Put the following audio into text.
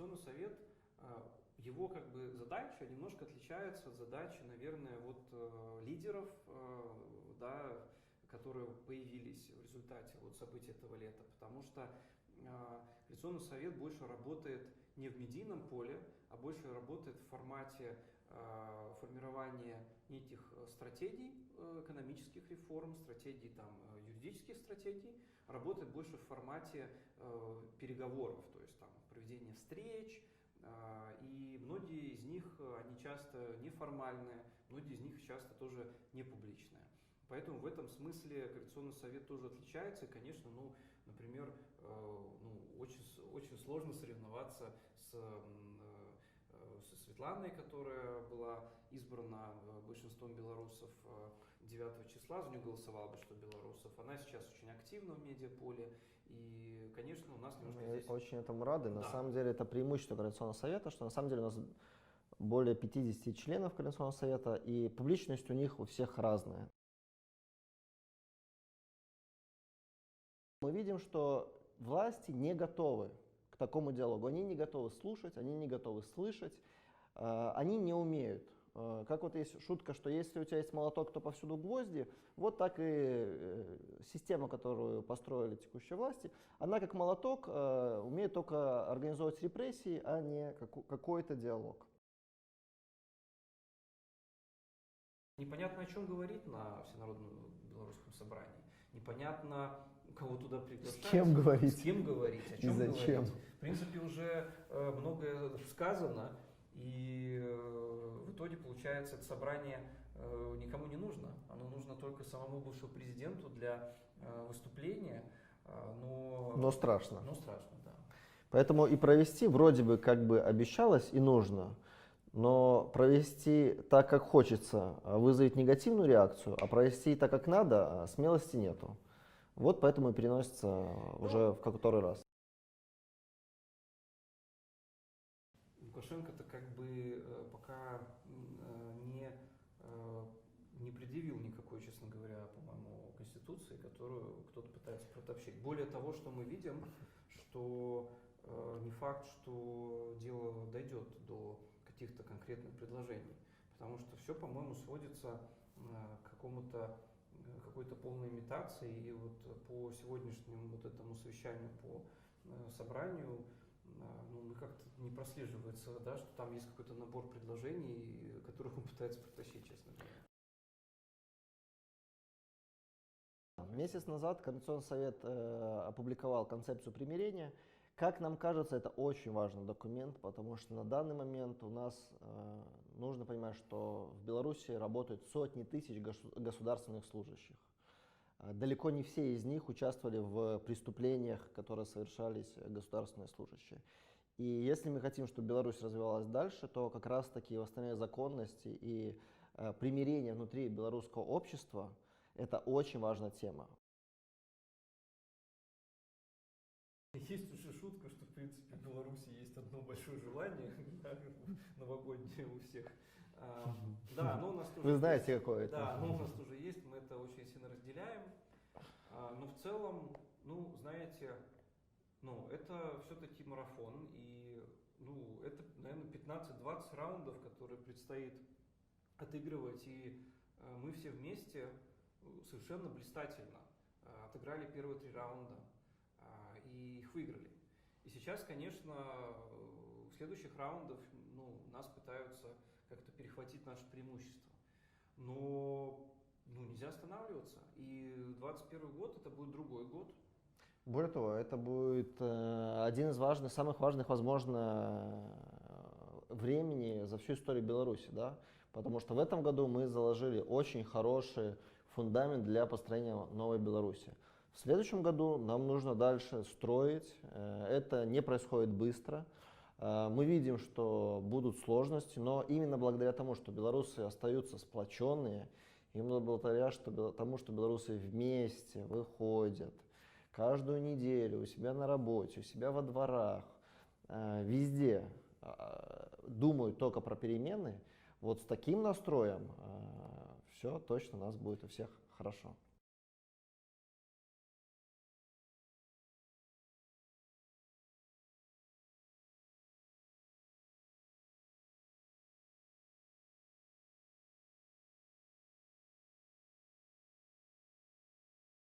Коалиционный совет, его как бы задача немножко отличается от задачи, наверное, вот лидеров, да, которые появились в результате вот событий этого лета, потому что Коалиционный совет больше работает не в медийном поле, а больше работает в формате формирования неких стратегий экономических реформ, стратегий там, юридических стратегий, работает больше в формате переговоров, то есть там проведение встреч, и многие из них, они часто неформальные, многие из них часто тоже не публичные. Поэтому в этом смысле Коалиционный совет тоже отличается. И, конечно, ну, например, очень сложно соревноваться со Светланой, которая была избрана большинством белорусов 9 числа, за нее голосовало большинство белорусов. Она сейчас очень активна в медиаполе. И, конечно, у нас немножко Мы здесь... очень этому рады. Да. На самом деле это преимущество Коалиционного совета, что на самом деле у нас более 50 членов Коалиционного совета, и публичность у них у всех разная. Мы видим, что власти не готовы к такому диалогу. Они не готовы слушать, они не готовы слышать, они не умеют. Как вот есть шутка, что если у тебя есть молоток, то повсюду гвозди, вот так и система, которую построили текущие власти, она как молоток умеет только организовывать репрессии, а не какой-то диалог. Непонятно, о чем говорит на Всенародном белорусском собрании. Непонятно, кого туда приглашать. С кем говорить? С кем говорить, о чем зачем? говорить. В принципе, уже многое сказано, и в итоге, получается, это собрание никому не нужно. Оно нужно только самому бывшему президенту для выступления. Но страшно. Но страшно, да. Поэтому и провести вроде бы как бы обещалось и нужно. Но провести так, как хочется, вызовет негативную реакцию, а провести так, как надо, смелости нету. Вот поэтому и переносится уже в который раз. Лукашенко-то как бы пока не предъявил никакой, честно говоря, по-моему, конституции, которую кто-то пытается протащить. Более того, что мы видим, что не факт, что дело дойдет до каких-то конкретных предложений, потому что все, по-моему, сводится к какой-то полной имитации, и вот по сегодняшнему вот этому совещанию по собранию ну, как-то не прослеживается, да, что там есть какой-то набор предложений, которых он пытается протащить, честно говоря. Месяц назад Коалиционный совет опубликовал концепцию примирения. Как нам кажется, это очень важный документ, потому что на данный момент у нас нужно понимать, что в Беларуси работают сотни тысяч государственных служащих. Далеко не все из них участвовали в преступлениях, которые совершались государственные служащие. И если мы хотим, чтобы Беларусь развивалась дальше, то как раз-таки восстановление законности и примирение внутри белорусского общества – это очень важная тема. Есть уже шутка, что в принципе в Беларуси есть одно большое желание новогоднее у всех. Да, но у нас тоже Вы знаете, какое это? Да, но у нас тоже есть, мы это очень сильно разделяем. Но в целом, ну, знаете, ну, это все-таки марафон, и, ну, это, наверное, 15-20 раундов, которые предстоит отыгрывать, и мы все вместе совершенно блистательно отыграли первые 3 раунда и их выиграли. И сейчас, конечно, в следующих раундах ну, нас пытаются как-то перехватить наше преимущество. Но нельзя останавливаться. И 2021 год это будет другой год. Более того, это будет один из самых важных, возможно, времени за всю историю Беларуси, да? Потому что в этом году мы заложили очень хороший фундамент для построения новой Беларуси. В следующем году нам нужно дальше строить, это не происходит быстро. Мы видим, что будут сложности, но именно благодаря тому, что белорусы остаются сплоченные, именно благодаря тому, что белорусы вместе выходят, каждую неделю у себя на работе, у себя во дворах, везде думают только про перемены, вот с таким настроем все точно у нас будет у всех хорошо.